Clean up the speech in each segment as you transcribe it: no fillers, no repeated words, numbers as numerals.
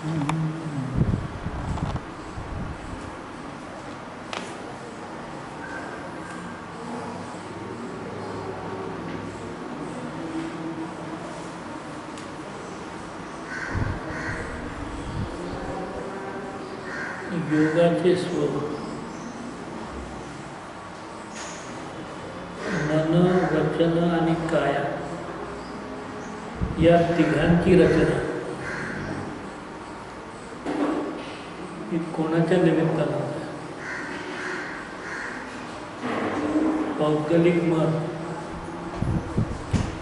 योगाचे स्वरूप मन, वचन आणि काया या तिघांची रचना ही कोणाच्या निमित्तानं होते? पौद्गलिक मन,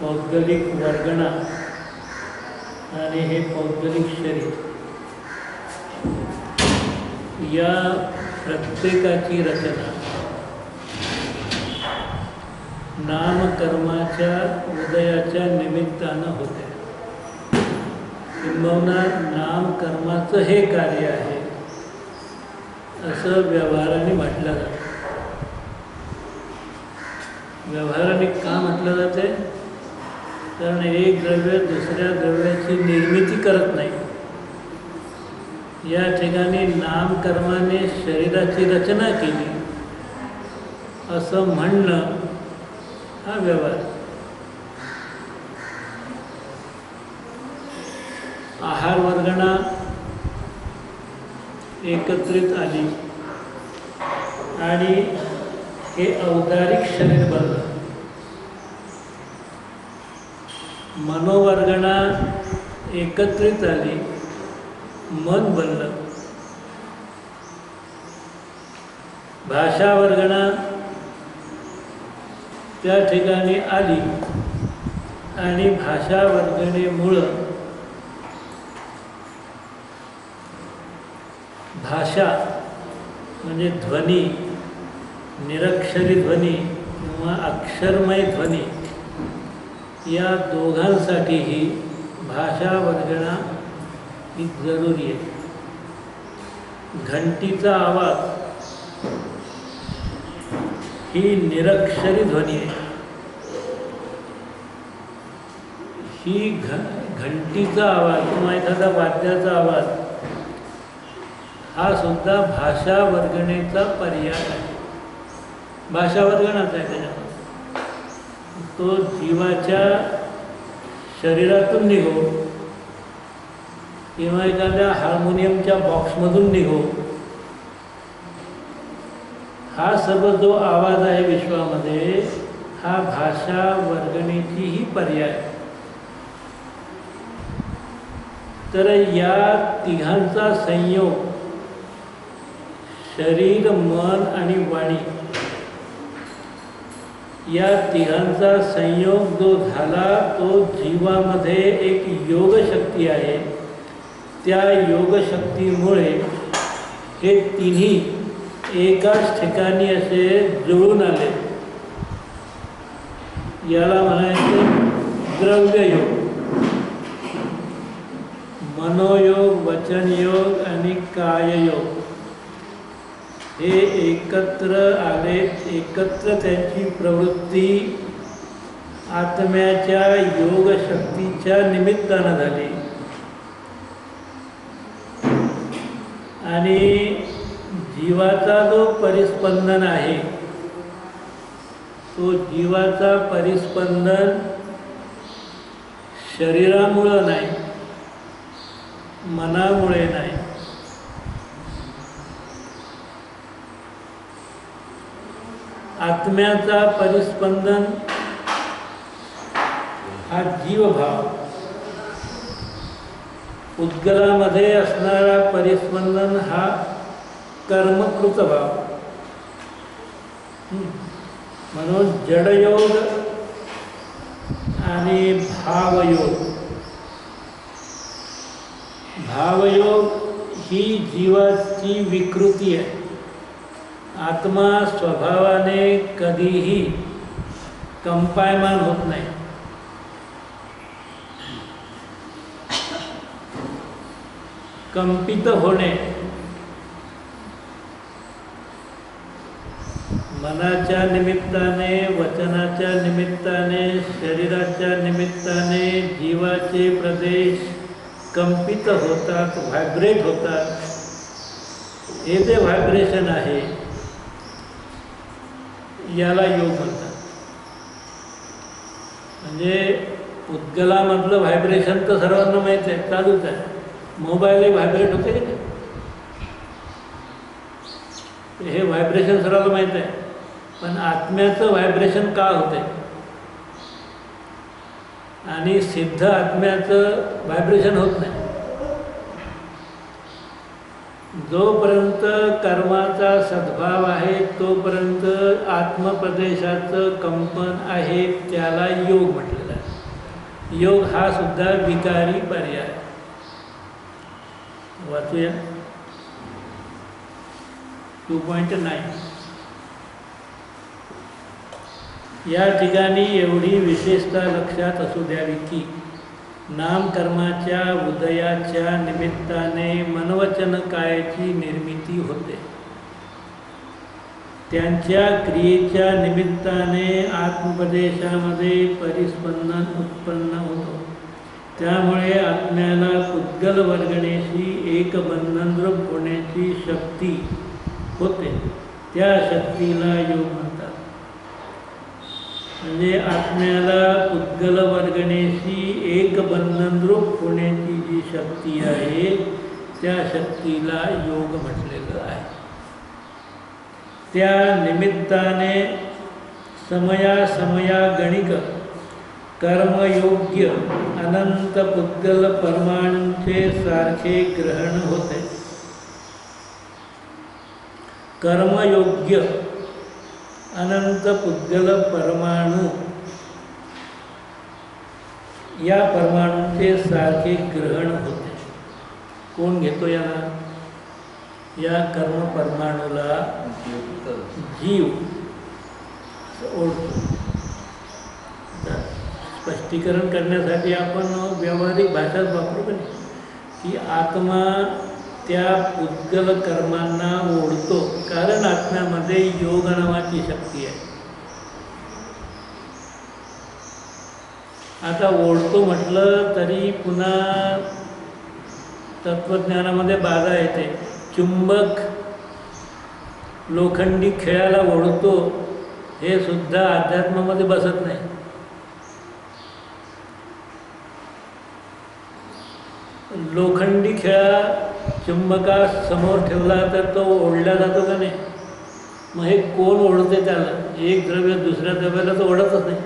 पौद्गलिक वर्गणा आणि हे पौद्गलिक शरीर या प्रत्येकाची रचना नामकर्माच्या उदयाच्या निमित्तानं होते. किंबहुना नामकर्माचं हे कार्य आहे असं व्यवहाराने म्हटलं जातं. व्यवहाराने का म्हटलं जाते? कारण एक द्रव्य दुसऱ्या द्रव्याची निर्मिती करत नाही. या ठिकाणी नामकर्माने शरीराची रचना केली असं म्हणणं हा व्यवहार. आहार वर्गणा एकत्रित आली आणि हे औदारिक शरीर बनलं. मनोवर्गणा एकत्रित आली, मन बनलं. भाषा वर्गणा त्या ठिकाणी आली आणि भाषा वर्गणेमुळं भाषा म्हणजे ध्वनी, निरक्षरी ध्वनी किंवा अक्षरमय ध्वनी या दोघांसाठीही भाषा वर्गणा ही जरुरी आहे. घंटीचा आवाज ही निरक्षरी ध्वनी आहे. ही घंटीचा आवाज किंवा एखादा वाद्याचा आवाज हा सुद्धा भाषा वर्गणेचा पर्याय आहे. भाषा वर्गणाचा आहे त्याच्यामध्ये. तो जीवाच्या शरीरातून निघो किंवा एखाद्या हार्मोनियमच्या बॉक्समधून निघो, हा सर्व जो आवाज आहे विश्वामध्ये हा भाषा वर्गणेचीही पर्याय. तर या तिघांचा संयोग शरीर, मन आणि वाणी या तिघांचा संयोग जो झाला तो जीवामध्ये एक योगशक्ती आहे. त्या योगशक्तीमुळे हे तिन्ही एकाच ठिकाणी असे जुळून आले. याला म्हणायचं द्रव्ययोग. मनोयोग, वचनयोग आणि काययोग हे एकत्र आले. एकत्र त्यांची प्रवृत्ती आत्म्याच्या योगशक्तीच्या निमित्तानं झाली आणि जीवाचा जो परिस्पंदन आहे तो जीवाचा परिस्पंदन शरीरामुळं नाही, मनामुळे नाही. आत्म्याचा परिस्पंदन हा जीवभाव, उद्गलामध्ये असणारा परिस्पंदन हा कर्मकृत भाव. म्हणून जडयोग आणि भावयोग. भावयोग ही जीवाची विकृती आहे. आत्मा स्वभावाने कधीही कंपायमान होत नाही. कंपित होणे मनाच्या निमित्ताने, वचनाच्या निमित्ताने, शरीराच्या निमित्ताने जीवाचे प्रदेश कंपित होतात, व्हायब्रेट होतात. हे जे व्हायब्रेशन आहे याला योग म्हणतात. म्हणजे उद्गलामधलं व्हायब्रेशन तर सर्वांना माहीत आहे, चालूच आहे. मोबाईलही व्हायब्रेट होते की नाही, हे व्हायब्रेशन सर्वांना माहीत आहे. पण आत्म्याचं व्हायब्रेशन का होते आणि सिद्ध आत्म्याचं व्हायब्रेशन होत नाही. जोपर्यंत कर्माचा सद्भाव आहे तोपर्यंत आत्मप्रदेशाचं कंपन आहे, त्याला योग म्हटलेलं आहे. योग हा सुद्धा विकारी पर्याय. वाचूया 2.9. या ठिकाणी एवढी विशेषता लक्षात असू द्यावी की नामकर्माच्या उदयाच्या निमित्ताने मनवचन कायाची निर्मिती होते. त्यांच्या क्रियेच्या निमित्ताने आत्मोपदेशामध्ये परिस्पंदन उत्पन्न होतो. त्यामुळे आत्म्याला पुद्गल वर्गणेशी एक बंधनरूप होण्याची शक्ती होते. त्या शक्तीला योग म्हणतात. म्हणजे आत्म्याला पुद्गल वर्गणेशी एक बंधनरूप होण्याची जी शक्ती आहे त्या शक्तीला योग म्हटलेलं आहे. त्या निमित्ताने समया गणिक कर्मयोग्य अनंत पुद्गल परमाणूंचे सारखे ग्रहण होते. कर्मयोग्य अनंत पुद्गल परमाणू या परमाणूंचे सारखे ग्रहण होते. कोण घेतो याला? या कर्म परमाणूला जीव ओळखतो. स्पष्टीकरण करण्यासाठी आपण व्यावहारिक भाषाच वापरू का नाही, की आत्मा त्या पुद्गल कर्मांना ओढतो, कारण आत्म्यामध्ये योग नावाची शक्ती आहे. आता ओढतो म्हटलं तरी पुन्हा तत्वज्ञानामध्ये बाधा येते. चुंबक लोखंडी खेळाला ओढतो हे सुद्धा अध्यात्मामध्ये बसत नाही. लोखंडी खेळा चुंबका समोर ठेवला तर तो ओढला जातो का नाही? मग हे कोण ओढते त्याला? एक द्रव्य दुसऱ्या द्रव्याला तो ओढतच नाही.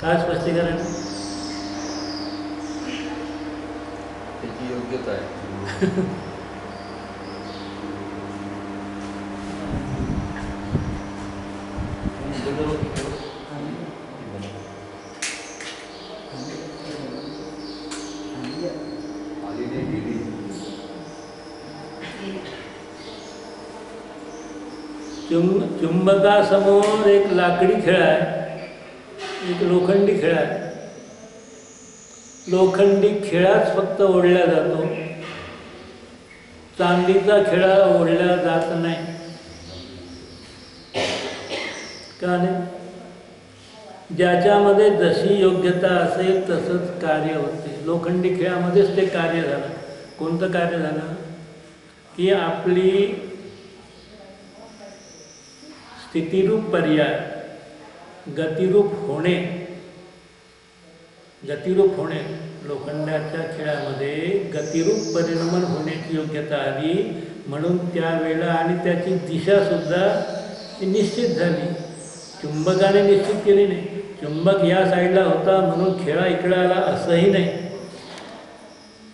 काय स्पष्टीकरण? त्याची योग्यता आहे. चुंबकासमोर एक लाकडी खेळ आहे, एक लोखंडी खेळ आहे. लोखंडी खेळाच फक्त ओढला जातो, चांदीचा खेळा ओढला जात नाही. का नाही? ज्याच्यामध्ये जशी योग्यता असेल तसंच कार्य होते. लोखंडी खेळामध्येच ते कार्य झालं. कोणतं कार्य झालं? की आपली स्थितिरूप पर्याय गतिरूप होणे लोखंडाच्या खेळामध्ये गतिरूप परिणमन होण्याची योग्यता आली, म्हणून त्यावेळेला आणि त्याची दिशासुद्धा निश्चित झाली. चुंबकाने निश्चित केली नाही. चुंबक या साईडला होता म्हणून खेळा इकडे आला असंही नाही.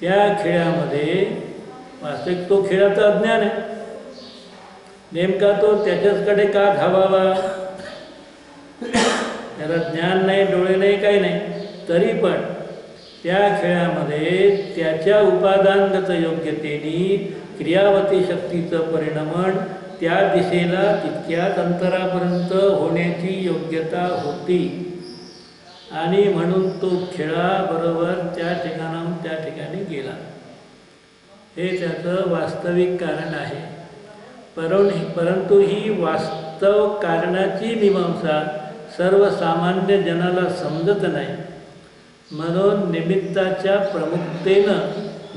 त्या खेळामध्ये वास्तविक तो खेळाचा अज्ञान आहे. नेमका तो त्याच्याचकडे का धावावा? त्याला ज्ञान नाही, डोळे नाही, काही नाही. तरी पण त्या खेळामध्ये त्याच्या उपादानगत योग्यतेने क्रियावती शक्तीचं परिणमन त्या दिशेला तितक्याच अंतरापर्यंत होण्याची योग्यता होती आणि म्हणून तो खेळाबरोबर त्या ठिकाणाहून त्या ठिकाणी गेला. हे त्याचं वास्तविक कारण आहे. परंतु ही वास्तव कारणाची मीमांसा सर्वसामान्य जनाला समजत नाही. म्हणून निमित्ताच्या प्रमुखतेनं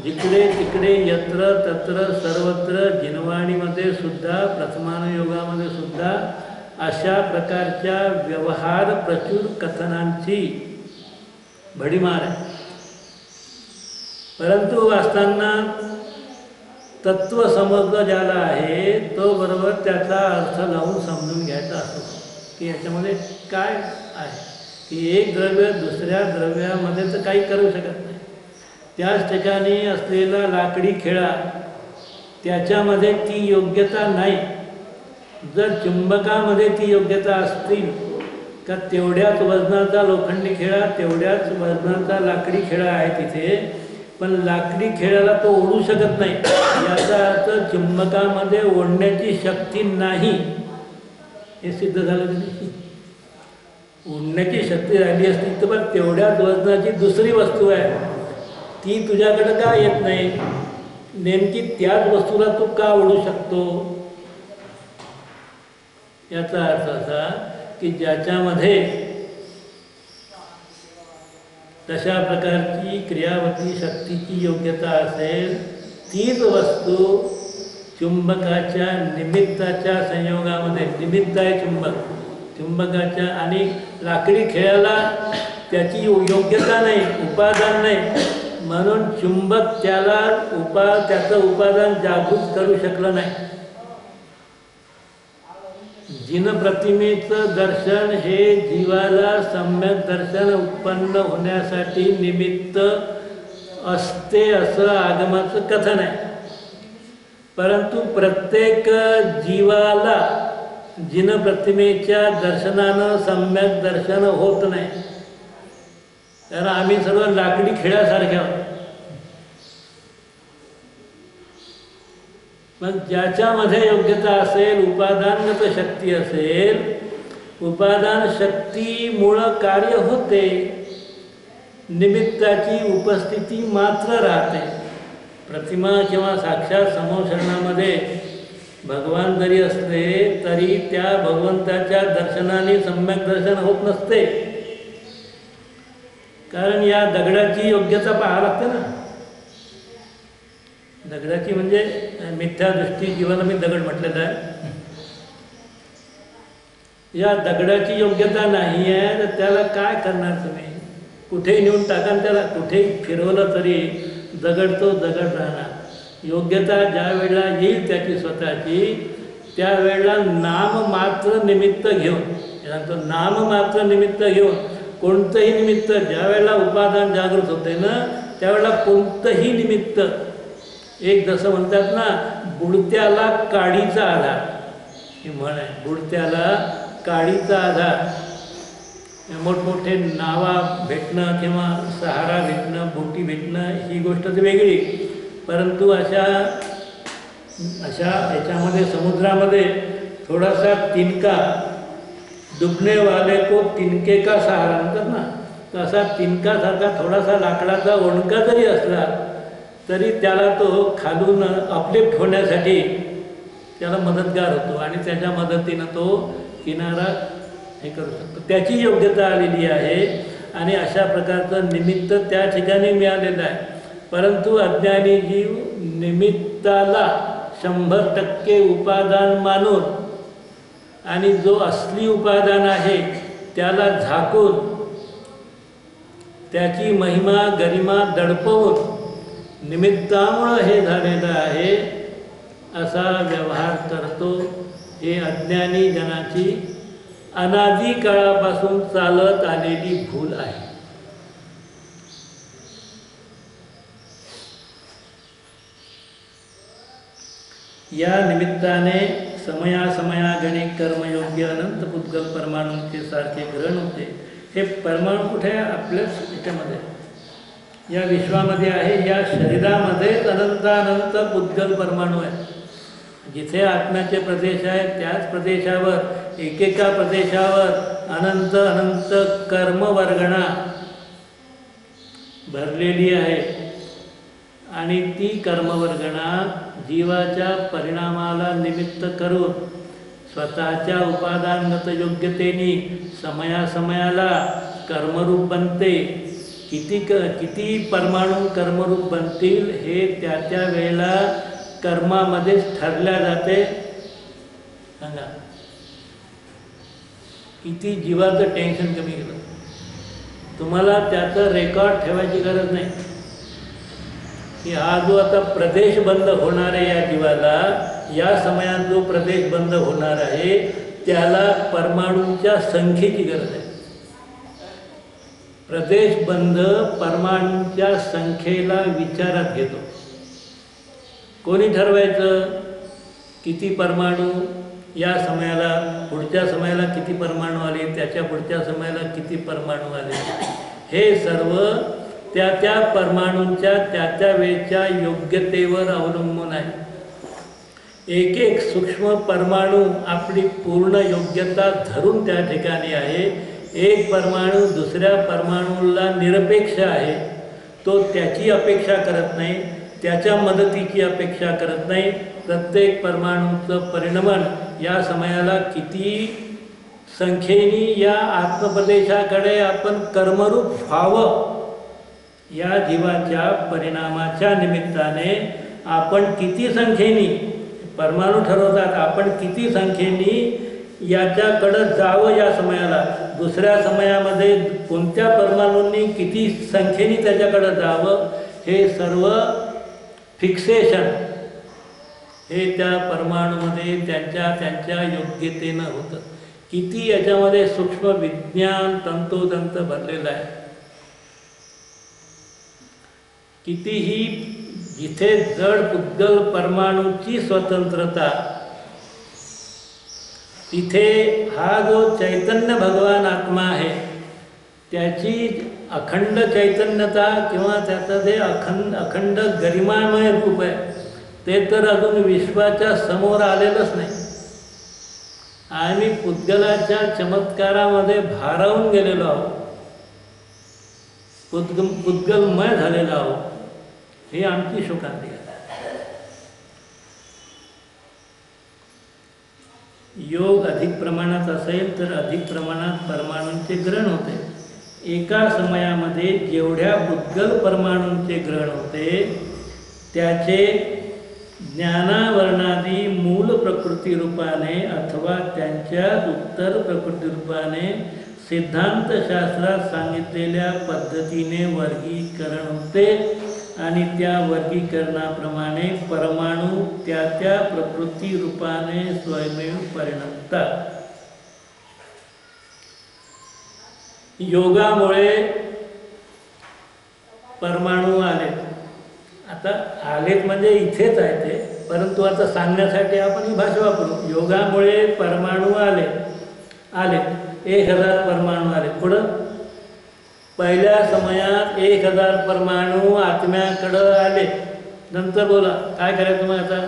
जिकडे तिकडे यत्र तत्र सर्वत्र जिनवाणीमध्ये सुद्धा प्रथमानुयोगामध्ये सुद्धा अशा प्रकारच्या व्यवहार प्रचूर कथनांची भडीमार आहे. परंतु वाचताना तत्व समजलं ज्याला आहे तो बरोबर त्याचा अर्थ लावून समजून घ्यायचा असतो की याच्यामध्ये काय आहे की एक द्रव्य दुसऱ्या द्रव्यामध्ये तर काही करू शकत नाही. त्याच ठिकाणी असलेला लाकडी खिळा त्याच्यामध्ये ती योग्यता नाही. जर चुंबकामध्ये ती योग्यता असतील का तेवढ्याच वजनाचा लोखंडी खिळा तेवढ्याच वजनाचा लाकडी खिळा आहे तिथे, पण लाकडी खिळ्याला तो ओढू शकत नाही. याचा अर्थ चुंबकामध्ये ओढण्याची शक्ती नाही हे सिद्ध झालं की ओढण्याची शक्ती राहिली असती तर पण तेवढ्याच वजनाची दुसरी वस्तू आहे ती तुझ्याकडे का येत नाही. नेमकी त्याच वस्तूला तू का ओढू शकतो. याचा अर्थ असा की ज्याच्यामध्ये तशा प्रकारची क्रियावती शक्तीची योग्यता असेल तीच वस्तू चुंबकाच्या निमित्ताच्या संयोगामध्ये, निमित्त आहे चुंबकाच्या आणि लाकडी खेळाला त्याची योग्यता नाही, उपादान नाही, म्हणून चुंबक त्याला त्याचं उपादान जागृत करू शकलं नाही. जिनप्रतिमेचं दर्शन हे जीवाला सम्यक दर्शन उत्पन्न होण्यासाठी निमित्त असते असं आगमाचं कथन आहे. परंतु प्रत्येक जीवाला जिनप्रतिमेच्या दर्शनानं सम्यक दर्शन होत नाही. कारण आम्ही सर्व लाकडी खेळासारखे आहोत. मग ज्याच्यामध्ये योग्यता असेल, उपादानगत शक्ती असेल, उपादान शक्तीमुळं कार्य होते, निमित्ताची उपस्थिती मात्र राहते. प्रतिमा किंवा साक्षात समोशरणामध्ये भगवान जरी असले तरी त्या भगवंताच्या दर्शनाने सम्यक दर्शन होत नसते. कारण या दगडाची योग्यता पाहावी लागते ना. दगडाची म्हणजे मिथ्या दृष्टी जीवाला मी दगड म्हटलेला आहे. या दगडाची योग्यता नाही आहे तर त्याला काय करणार तुम्ही. कुठेही नेऊन टाका, त्याला कुठेही फिरवलं तरी दगड तो दगड राहणार. योग्यता ज्या वेळेला येईल त्याची स्वतःची त्यावेळेला नाममात्र निमित्त घेऊन, नाममात्र निमित्त घेऊन कोणतंही निमित्त ज्या वेळेला उपादान जागृत होते ना त्यावेळेला कोणतंही निमित्त, एक जसं म्हणतात ना बुडत्याला काडीचा आधार, ही म्हण आहे, बुडत्याला काडीचा आधार. मोठमोठे नावा भेटणं किंवा सहारा भेटणं, बोटी भेटणं ही गोष्ट तर वेगळी. परंतु अशा याच्यामध्ये समुद्रामध्ये थोडासा तिनका, डुबने वाले को तिनके का सहारा म्हणतात ना, तर असा तिनकासारखा थोडासा लाकडाचा ओंडका जरी असला तरी त्याला तो खालून अपलिफ्ट होण्यासाठी त्याला मदतगार होतो आणि त्याच्या मदतीनं तो किनारा हे करू शकतो. त्याची योग्यता आलेली आहे आणि अशा प्रकारचं निमित्त त्या ठिकाणी मिळालेलं आहे. परंतु अज्ञानी जीव निमित्ताला 100% उपादान मानून आणि जो असली उपादान आहे त्याला झाकून त्याची महिमा गरिमा दडपवून निमित्तामुळं हे झालेलं आहे असा व्यवहार करतो. हे अज्ञानी जनाची अनादी काळापासून चालत आलेली भूल आहे. या निमित्ताने समयासमयागणे कर्मयोग्य अनंत पुद्गल परमाणूंचे सारखे ग्रहण होते. हे परमाणू कुठे आहे? आपल्याच याच्यामध्ये, या विश्वामध्ये आहे. या शरीरामध्येच अनंतानंत पुद्गल परमाणू आहे. जिथे आत्म्याचे प्रदेश आहेत त्याच प्रदेशावर एकेका प्रदेशावर अनंत अनंत कर्मवर्गणा भरलेली आहे आणि ती कर्मवर्गणा जीवाच्या परिणामाला निमित्त करून स्वतःच्या उपादानगत योग्यतेने समयासमयाला कर्मरूप बनते. किती परमाणू कर्मरूप बनतील हे त्या वेळेला कर्मामध्येच ठरल्या जाते. सांगा किती जीवाचं टेन्शन कमी केलं. तुम्हाला त्याचं रेकॉर्ड ठेवायची गरज नाही की हा जो आता प्रदेश बंद होणार आहे या जीवाला, या समयात जो प्रदेश बंद होणार आहे त्याला परमाणूंच्या संख्येची गरज आहे. प्रदेश बंद परमाणूंच्या संख्येला विचारात घेतो. कोणी ठरवायचं किती परमाणू या समयाला, पुढच्या समयाला किती परमाणू आले, त्याच्या पुढच्या समयाला किती परमाणू आले, हे सर्व त्या परमाणूंच्या त्या वेळच्या योग्यतेवर अवलंबून आहे. एक एक सूक्ष्म परमाणू आपली पूर्ण योग्यता धरून त्या ठिकाणी आहे. एक परमाणू दुसऱ्या परमाणूला निरपेक्ष आहे. तो त्याची अपेक्षा करत नाही, त्याच्या मदतीची अपेक्षा करत नाही. प्रत्येक परमाणूचं परिणमन या समयाला किती संख्येने या आत्मप्रदेशाकडे आपण कर्मरूप व्हावं, या जीवाच्या परिणामाच्या निमित्ताने आपण किती संख्येने, परमाणू ठरवतात आपण किती संख्येने याच्याकडं जावं या समयाला, दुसऱ्या समयामध्ये कोणत्या परमाणूंनी किती संख्येने त्याच्याकडं जावं, हे सर्व फिक्सेशन हे त्या परमाणूमध्ये त्यांच्या योग्यतेनं होतं. किती याच्यामध्ये सूक्ष्म विज्ञान तंतोतंत भरलेलं आहे. कितीही जिथे जड पुद्गल परमाणूची स्वतंत्रता, तिथे हा जो चैतन्य भगवान आत्मा आहे त्याची अखंड चैतन्यता किंवा त्याचं जे अखंड गरिमामय रूप आहे ते तर अजून विश्वाच्या समोर आलेलंच नाही. आम्ही पुद्गलाच्या चमत्कारामध्ये भारावून गेलेलो आहोत, पुद्गलमय झालेलो आहोत. ही आमची शोकांतिका. योग अधिक प्रमाणात असेल तर अधिक प्रमाणात परमाणूंचे ग्रहण होते. एका समयामध्ये जेवढ्या पुद्गल परमाणूंचे ग्रहण होते त्याचे ज्ञानावर्णादी मूल प्रकृती रूपाने अथवा त्यांच्या उत्तर प्रकृती रूपाने सिद्धांतशास्त्रात सांगितलेल्या पद्धतीने वर्गीकरण होते आणि त्या वर्गीकरणाप्रमाणे परमाणू त्या प्रकृती रूपाने स्वयमेव परिणमतात. योगामुळे परमाणू आले. आता आलेत म्हणजे इथेच आहे ते, परंतु आता सांगण्यासाठी आपण ही भाषा वापरू. योगामुळे परमाणू आले 1000 परमाणू आले. पुढं पहिल्या समयात 1000 परमाणू आत्म्याकडं आले. नंतर बोला काय करायचं मग आता?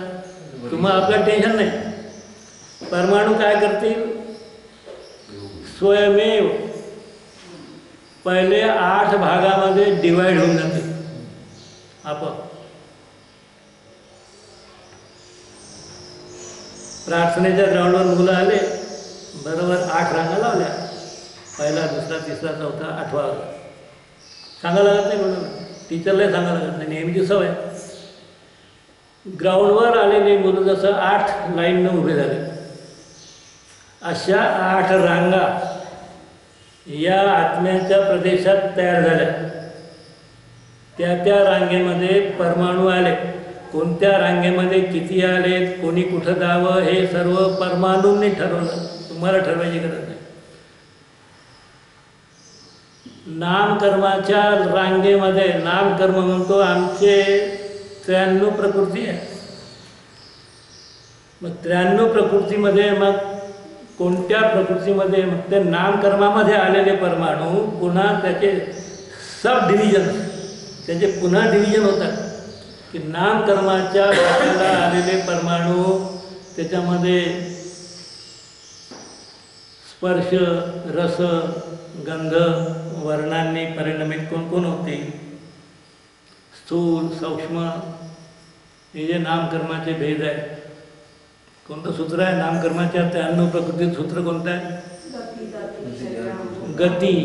तुम्हाला आपलं टेन्शन नाही. परमाणू काय करतील? स्वयमेव पहिले 8 भागामध्ये डिवाइड होऊन जाते आपोआप. प्रार्थनेच्या ग्राउंडवर मुलं आले, बरोबर 8 रांगा लावल्या, पहिला दुसरा तिसरा चौथा 8वा. सांगा लागत नाही कोणाला, टीचरलाही सांगा लागत नाही, नेहमीची सवय. ग्राउंडवर आलेले मुलं जसं 8 लाईननं उभे झाले, अशा 8 रांगा या आत्म्याच्या प्रदेशात तयार झाल्या. त्या रांगेमध्ये परमाणू आले. कोणत्या रांगेमध्ये किती आलेत, कोणी कुठं जावं, हे सर्व परमाणूंनी ठरवलं. तुम्हाला ठरवायची गरज नाही. नामकर्माच्या रांगेमध्ये, नामकर्म म्हणतो आमचे 93 प्रकृती आहे. मग 93 प्रकृतीमध्ये मग कोणत्या प्रकृतीमध्ये, मग ते नामकर्मामध्ये आलेले परमाणू पुन्हा त्याचे सब डिव्हिजन, त्याचे पुन्हा डिव्हिजन होतात की नामकर्माच्या भागाला आलेले परमाणू त्याच्यामध्ये स्पर्श, रस, गंध, वर्णांनी परिणमित कोण होते? स्थूल, सूक्ष्म, हे जे नामकर्माचे भेद आहेत. कोणतं सूत्र आहे नामकर्माच्या 93 प्रकृतीत सूत्र कोणतं आहे? गती,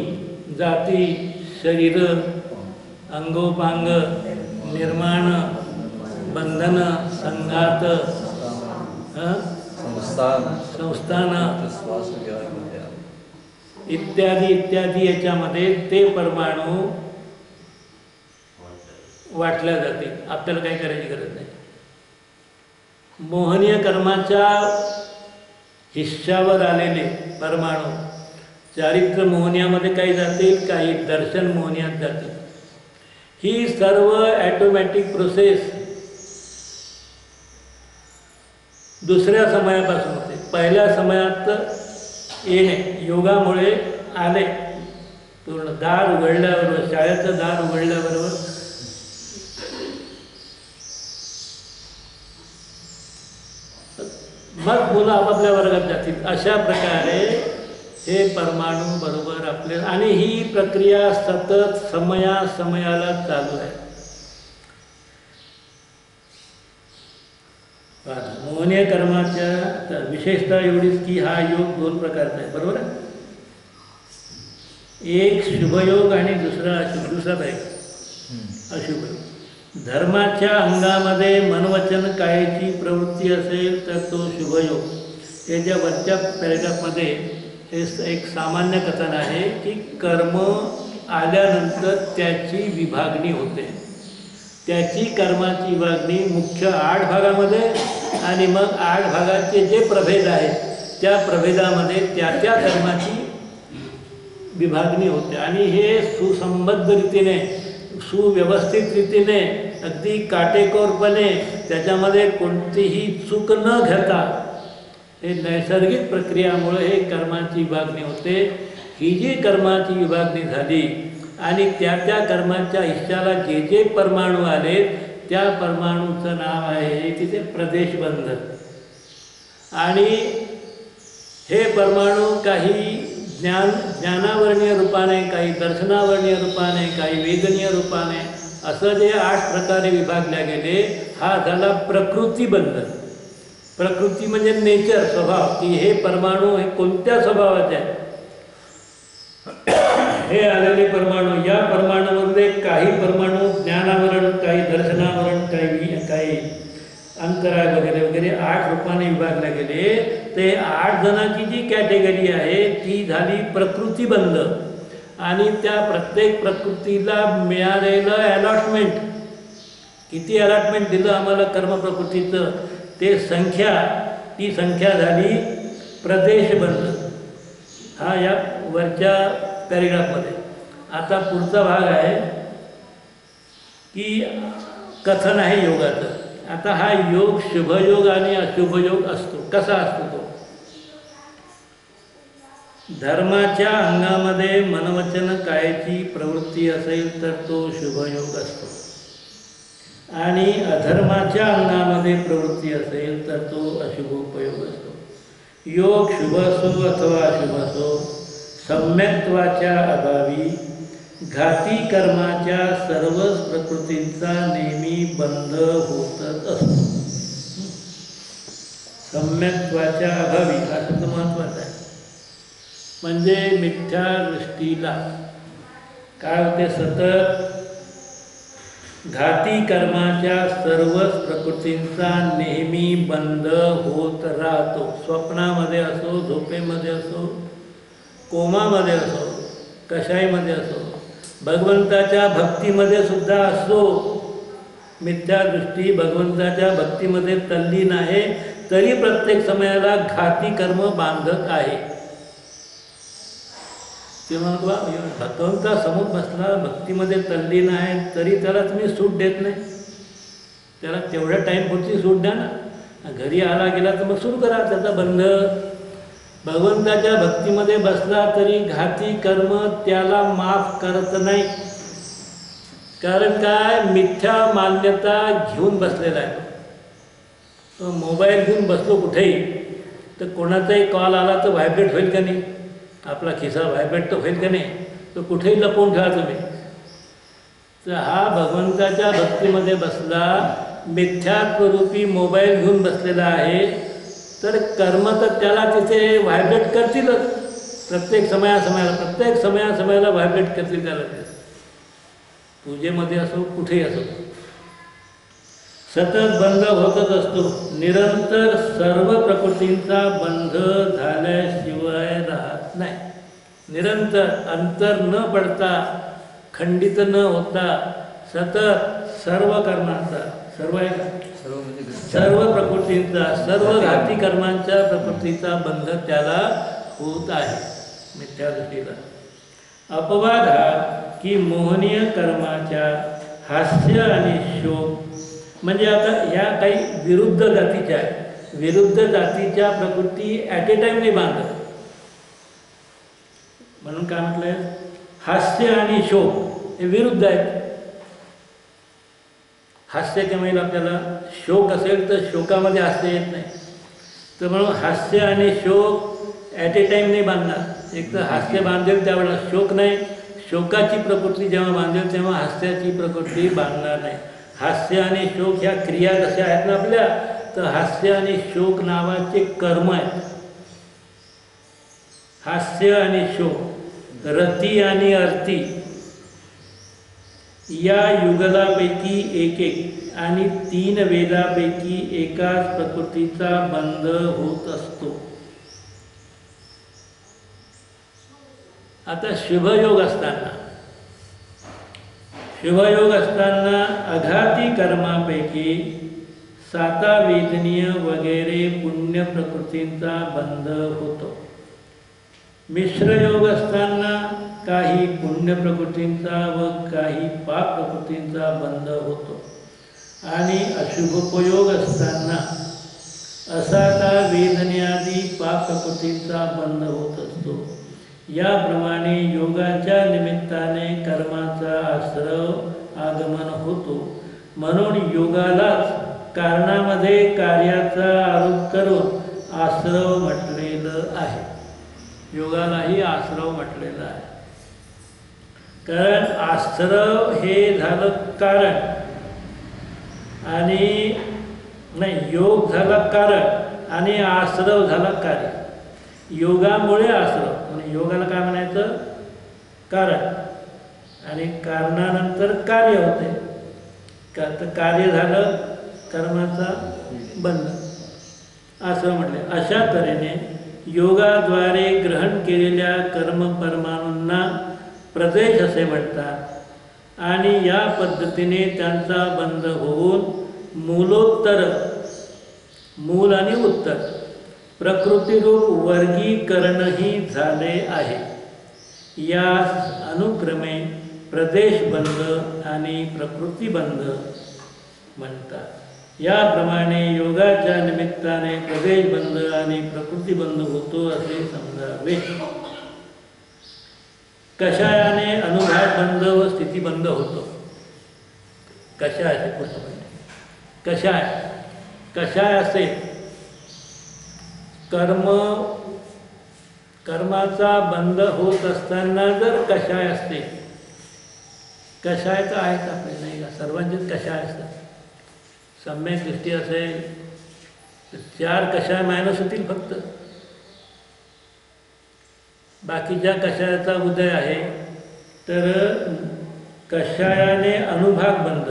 जाती, शरीर, अंगोपांग, निर्माण, बंधन, संघात, संस्थान इत्यादी इत्यादी याच्यामध्ये ते परमाणू वाटल्या जातील. आपल्याला काही करायची गरज नाही. मोहनीय कर्माच्या हिश्श्यावर आलेले परमाणू चारित्र्य मोहनियामध्ये काही जातील, काही दर्शन मोहनियात जातील. ही सर्व ॲटोमॅटिक प्रोसेस दुसऱ्या समयापासून होते. पहिल्या समयात येणे योगामुळे आले. पूर्ण दार उघडल्याबरोबर, शाळेचं दार उघडल्याबरोबर मग मुलं आपापल्या वर्गात जातील. अशा प्रकारे हे परमाणू बरोबर आपले, आणि ही प्रक्रिया सतत समयाला चालू आहे. मोहनीय कर्माच्या विशेषतः एवढीच की हा योग 2 प्रकारचा आहे, बरोबर आहे. एक शुभयोग आणि दुसरा आहे अशुभयोग. धर्माच्या अंगामध्ये मनवचन कायची प्रवृत्ती असेल तर तो शुभयोग. याच्या वरच्या पॅरेग्राफमध्ये हे एक सामान्य कथन आहे की कर्म आल्यानंतर त्याची विभागणी होते. त्याची कर्माची विभागणी मुख्य 8 भागामध्ये, आणि मग 8 भागाचे जे प्रभेद आहेत त्या प्रभेदामध्ये त्या कर्माची विभागणी होते. आणि हे सुसंबद्ध रीतीने, सुव्यवस्थित रीतीने, अगदी काटेकोरपणे, त्याच्यामध्ये कोणतीही चूक न घेता हे नैसर्गिक प्रक्रियामुळे हे कर्माची विभागणी होते. ही जी कर्माची विभागणी झाली आणि त्या कर्माच्या हिश्श्याला जे जे परमाणू आले त्या परमाणूचं नाव आहे तिथे प्रदेशबंध. आणि हे परमाणू काही ज्ञानावर्णीय रूपाने, काही दर्शनावर्णीय रूपाने, काही वेदनीय रूपाने, असं जे 8 प्रकारे विभागले गेले. हा झाला प्रकृतीबंध. प्रकृती म्हणजे नेचर, स्वभाव, की हे परमाणू हे कोणत्या स्वभावाचे आहे. हे आलेले परमाणू, या परमाणूमध्ये काही परमाणू ज्ञानावरण, काही दर्शनावरण, काही अंतराय वगैरे वगैरे 8 रूपाने विभागले गेले. ते 8 जणांची जी कॅटेगरी आहे ती झाली प्रकृतीबंध. आणि त्या प्रत्येक प्रकृतीला मिळालेलं अलॉटमेंट, किती अलॉटमेंट दिलं आम्हाला कर्म प्रकृतीचं, ते संख्या, ती संख्या झाली प्रदेशबंध. हा या वरच्या पॅरेग्राफमध्ये. आता पुढचा भाग आहे की कथन आहे योगाचं. आता हा योग शुभयोग आणि अशुभयोग असतो. कसा असतो तो? धर्माच्या अंगामध्ये मनवचन कायची प्रवृत्ती असेल तर तो शुभयोग असतो, आणि अधर्माच्या अंगामध्ये प्रवृत्ती असेल तर तो अशुभोपयोग असतो. योग शुभ असो अथवा अशुभ असो, सम्यक्त्वाच्या अभावी घाती कर्माच्या सर्वच प्रकृतींचा नेहमी बंध होतच असतो. सम्यक्त्वाच्या अभावी हा शब्द महत्त्वाचा आहे. म्हणजे मिथ्या दृष्टीला काय होते, सतत घाती कर्माच्या सर्वच प्रकृतींचा नेहमी बंध होत राहतो. स्वप्नामध्ये असो, झोपेमध्ये असो, कोमामध्ये असो, कशाईमध्ये असो, भगवंताच्या भक्तीमध्ये सुद्धा असो. मिथ्या दृष्टी भगवंताच्या भक्तीमध्ये तल्लीन आहे, तरी प्रत्येक समयाला घाती कर्म बांधत आहे. तेव्हा भगवंता समोर बसला, भक्तीमध्ये तल्लीन आहे, तरी त्याला तुम्ही सूट देत नाही. त्याला तेवढ्या टाईम पुढची सूट द्या ना. घरी आला गेला तर मग सुरू करा त्याचा बंध. भगवंताच्या भक्तीमध्ये बसला तरी घाती कर्म त्याला माफ करत नाही. कारण काय, मिथ्या मान्यता घेऊन बसलेला आहे. तो मोबाईल घेऊन बसलो कुठेही तर कोणाचाही कॉल आला तर व्हायब्रेट होईल का नाही, आपला खिसा व्हायब्रेट तर होईल का नाही, तो कुठेही लपवून ठेवा तुम्ही. तर हा भगवंताच्या भक्तीमध्ये बसला, मिथ्यात्वरूपी मोबाईल घेऊन बसलेला आहे, तर कर्म तर त्याला तिथे व्हायब्रेट करतीलच. प्रत्येक समयाला व्हायब्रेट करतील त्याला. पूजेमध्ये असो कुठेही असो सतत बंध होतच असतो. निरंतर सर्व प्रकृतींचा बंध झाल्याशिवाय राहत नाही. निरंतर अंतर न पडता, खंडित न होता, सतत सर्व कर्मांचा, सर्व प्रकृतींचा, सर्व घाती कर्मांच्या प्रकृतीचा बंध त्याला होत आहे मिथ्या दृष्टीला. अपवाद हा की मोहनीय कर्माच्या हास्य आणि शोक, म्हणजे आता ह्या काही विरुद्ध जातीच्या प्रकृती ॲट ए टाइम नाही बांधत. म्हणून काय म्हटलंय, हास्य आणि शोक हे विरुद्ध आहेत. हास्य केव्हा येईल आपल्याला, शोक असेल तर शोकामध्ये हास्य येत नाही. तर म्हणून हास्य आणि शोक ॲट ए टाइम नाही बांधणार. एक तर हास्य बांधेल त्यावेळेला शोक नाही, शोकाची प्रकृती जेव्हा बांधेल तेव्हा हास्याची प्रकृती बांधणार नाही. हास्य आणि शोक ह्या क्रिया कशा आहेत ना आपल्या, तर हास्य आणि शोक नावाचे कर्म आहेत. हास्य आणि शोक, रती आणि अर्ती या युगलापैकी एक आणि 3 वेदापैकी एकाच प्रकृतीचा बंध होत असतो. आता शुभयोग असताना अघाती कर्मापैकी 7 वेदनीय वगैरे पुण्य प्रकृतींचा बंध होतो. मिश्रयोग असताना काही पुण्य प्रकृतींचा व काही पाप प्रकृतींचा बंध होतो. आणि अशुभोपयोग असताना असाता वेदन्यादी पाप प्रकृतींचा बंध होत असतो. याप्रमाणे योगाच्या निमित्ताने कर्माचा आश्रव आगमन होतो. म्हणून योगालाच कारणामध्ये कार्याचा आरोप करून आश्रव म्हटलेलं आहे. योगालाही आश्रव म्हटलेलं आहे. कारण आश्रव हे झालं कारण आणि नाही, योग झाला कारण आणि आश्रव झाला कार्य. योगामुळे आश्रव, म्हणजे योगाला काय म्हणायचं, कारण, आणि कारणानंतर कार्य होते. तर कार्य झालं कर्माचा बंध, आश्रव म्हटले. अशा तऱ्हेने योगाद्वारे ग्रहण केलेल्या कर्म परमाणूंना प्रदेश असे म्हणतात. आणि या पद्धतीने त्यांचा बंध होऊन मूल आणि उत्तर प्रकृतिरूप वर्गीकरणही झाले आहे. या अनुक्रमे प्रदेशबंध आणि प्रकृतिबंध म्हणतात. याप्रमाणे योगाच्या निमित्ताने प्रदेशबंध आणि प्रकृतिबंध होतो असे समजावे. कषायाने अनुभागबंध व स्थितिबंध होतो. कषाय कषाय असे कर्माचा बंध होत असताना जर कषाय असते, कषाय तर आहेत आपले नाही का, सर्वांचेच कषाय असतात. सम्यक दृष्टी असेल तर 4 कषाय मायनस होतील फक्त. बाकीच्या कषायाचा उदय आहे. तर कषायाने अनुभाग बंध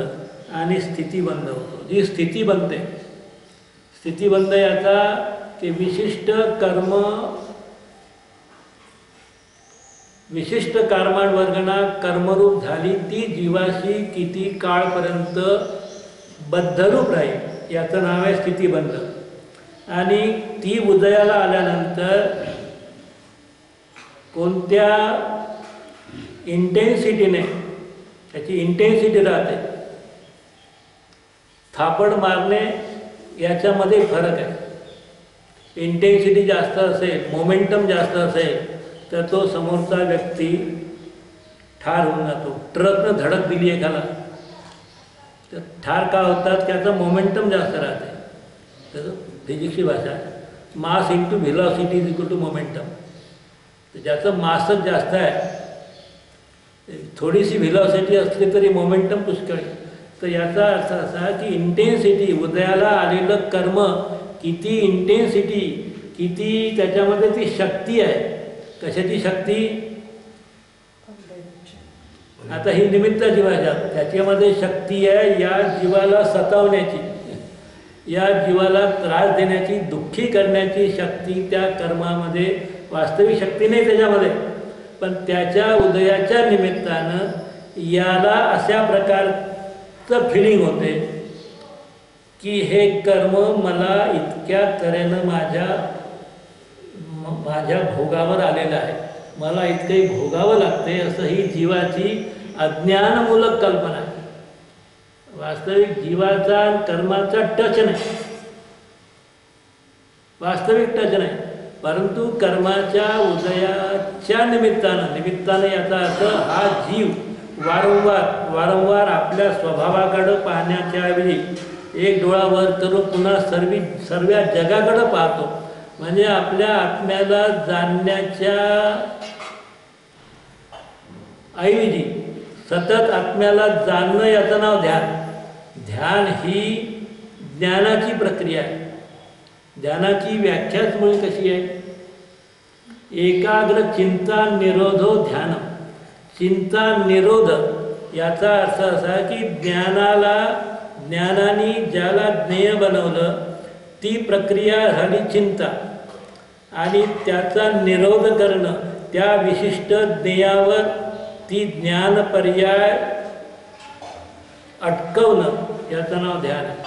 आणि स्थितिबंध होतो. जी स्थिती बनते, स्थितिबंध याचा की विशिष्ट कर्मांवर्गणा कर्मरूप झाली ती जीवाशी किती काळपर्यंत बद्धरूप राहील याचं नाव आहे स्थितिबंध. आणि ती उदयाला आल्यानंतर कोणत्या इंटेन्सिटीने, त्याची इंटेन्सिटी राहते, थापड मारणे याच्यामध्ये फरक आहे. इंटेन्सिटी जास्त असेल, मोमेंटम जास्त असेल तर तो समोरचा व्यक्ती ठार होऊन जातो. ट्रकनं धडक दिली एकाला तर ठार का होतात, त्याचं मोमेंटम जास्त राहते. त्याचं फिजिक्सची भाषा, mass into velocity is equal to momentum. तर ज्याचं मासच जास्त आहे, थोडीशी व्हेलॉसिटी असली तरी मोमेंटम पुष्कळ. तर याचा अर्थ असा की इंटेन्सिटी, उदयाला आलेलं कर्म किती इंटेन्सिटी, किती त्याच्यामध्ये ती शक्ती आहे. कशाची शक्ती? आता ही निमित्त जीवाच्या त्याच्यामध्ये शक्ती आहे या जीवाला सतावण्याची, या जीवाला त्रास देण्याची, दुःखी करण्याची शक्ती त्या कर्मामध्ये. वास्तविक शक्ती नाही त्याच्यामध्ये, पण त्याच्या उदयाच्या निमित्तानं याला अशा प्रकारचं फिलिंग होते की हे कर्म मला इतक्या तऱ्हेनं माझ्या भोगावर आलेलं आहे, मला इतकंही भोगावं लागते, असं ही जीवाची अज्ञानमूलक कल्पना आहे. वास्तविक जीवाचा कर्माचा टच नाही, वास्तविक टच नाही. परंतु कर्माच्या उदयाच्या निमित्तानं याचा अर्थ हा जीव वारंवार आपल्या स्वभावाकडं पाहण्याच्या ऐवजी एक डोळा वर करून पुन्हा सर्व जगाकडं पाहतो. म्हणजे आपल्या आत्म्याला जाणण्याच्या ऐवजी सतत आत्म्याला जाणणं याचं नाव ध्यान. ध्यान ही ज्ञानाची प्रक्रिया आहे. ध्यानाची व्याख्याच मुळे कशी आहे? एकाग्र चिंता निरोधो ध्यान. चिंता निरोध याचा अर्थ असा की ज्ञानाने ज्याला ज्ञेय बनवलं ती प्रक्रिया झाली चिंता, आणि त्याचा निरोध करणं, त्या विशिष्ट ज्ञेयावर ती ज्ञान पर्याय अटकवणं याचं नाव ध्यान आहे.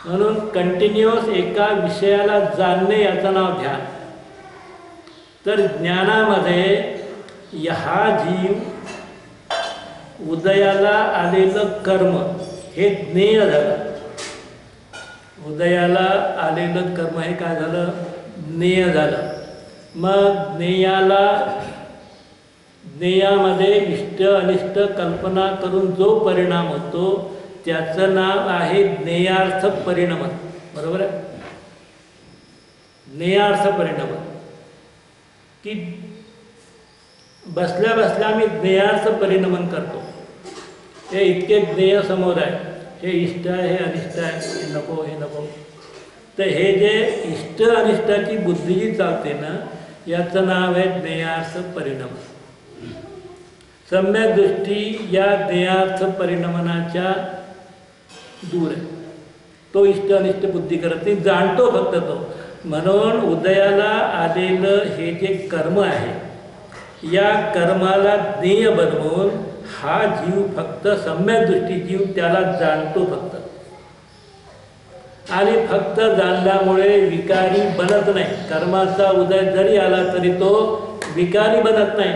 म्हणून कंटिन्युअस एका विषयाला जाणणे याचं नाव ध्यान. तर ज्ञानामध्ये हा जीव उदयाला आलेलं कर्म हे ज्ञेय झालं. उदयाला आलेलं कर्म हे काय झालं? ज्ञेय झालं. मग ज्ञेयामध्ये इष्ट अनिष्ट कल्पना करून जो परिणाम होतो त्याचं नाव आहे ज्ञेयार्थ परिणमन. बरोबर आहे? ज्ञेयार्थ परिणमन की बसल्या बसल्या आम्ही ज्ञेयार्थ परिणमन करतो. हे इतके ज्ञेय समोर आहे, हे इष्ट आहे, हे अनिष्ट आहे, हे नको, हे नको. तर हे जे इष्ट अनिष्टाची बुद्धी जी चालते ना, याचं नाव आहे ज्ञेयार्थ परिणमन. सम्यक दृष्टी या ज्ञेयार्थ परिणमनाच्या दूर आहे. तो इष्ट अनिष्ट बुद्धी करत नाही, जाणतो फक्त तो. म्हणून उदयाला आलेलं हे जे कर्म आहे, या कर्माला ज्ञेय बनवून हा जीव फक्त सम्यक दृष्टी जीव त्याला जाणतो फक्त. आणि फक्त जाणल्यामुळे विकारी बनत नाही. कर्माचा उदय जरी आला तरी तो विकारी बनत नाही.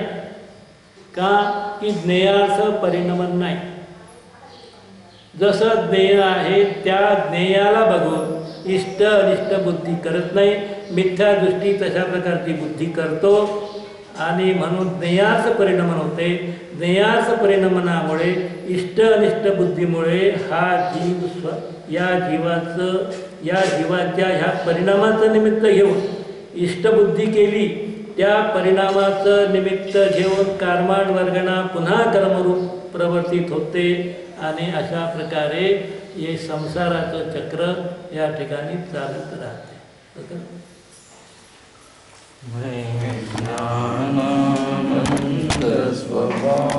का? की ज्ञेयार्थ परिणमन नाही. जसं ज्ञेय आहे त्या ज्ञेयाला बघून इष्ट अनिष्ट बुद्धी करत नाही. मिथ्या दृष्टी तशा प्रकारची बुद्धी करतो आणि म्हणून ज्ञेयार्थ परिणमन होते. ज्ञेयार्थ परिणमनामुळे इष्ट अनिष्ट बुद्धीमुळे हा जीव या जीवाच्या ह्या परिणामाचं निमित्त घेऊन इष्टबुद्धी केली, त्या परिणामाचं निमित्त घेऊन कर्माण वर्गणा पुन्हा कर्मरूप प्रवर्तित होते. आणि अशा प्रकारे हे संसाराचं चक्र या ठिकाणी चालत राहते. ज्ञानानंद स्वभाव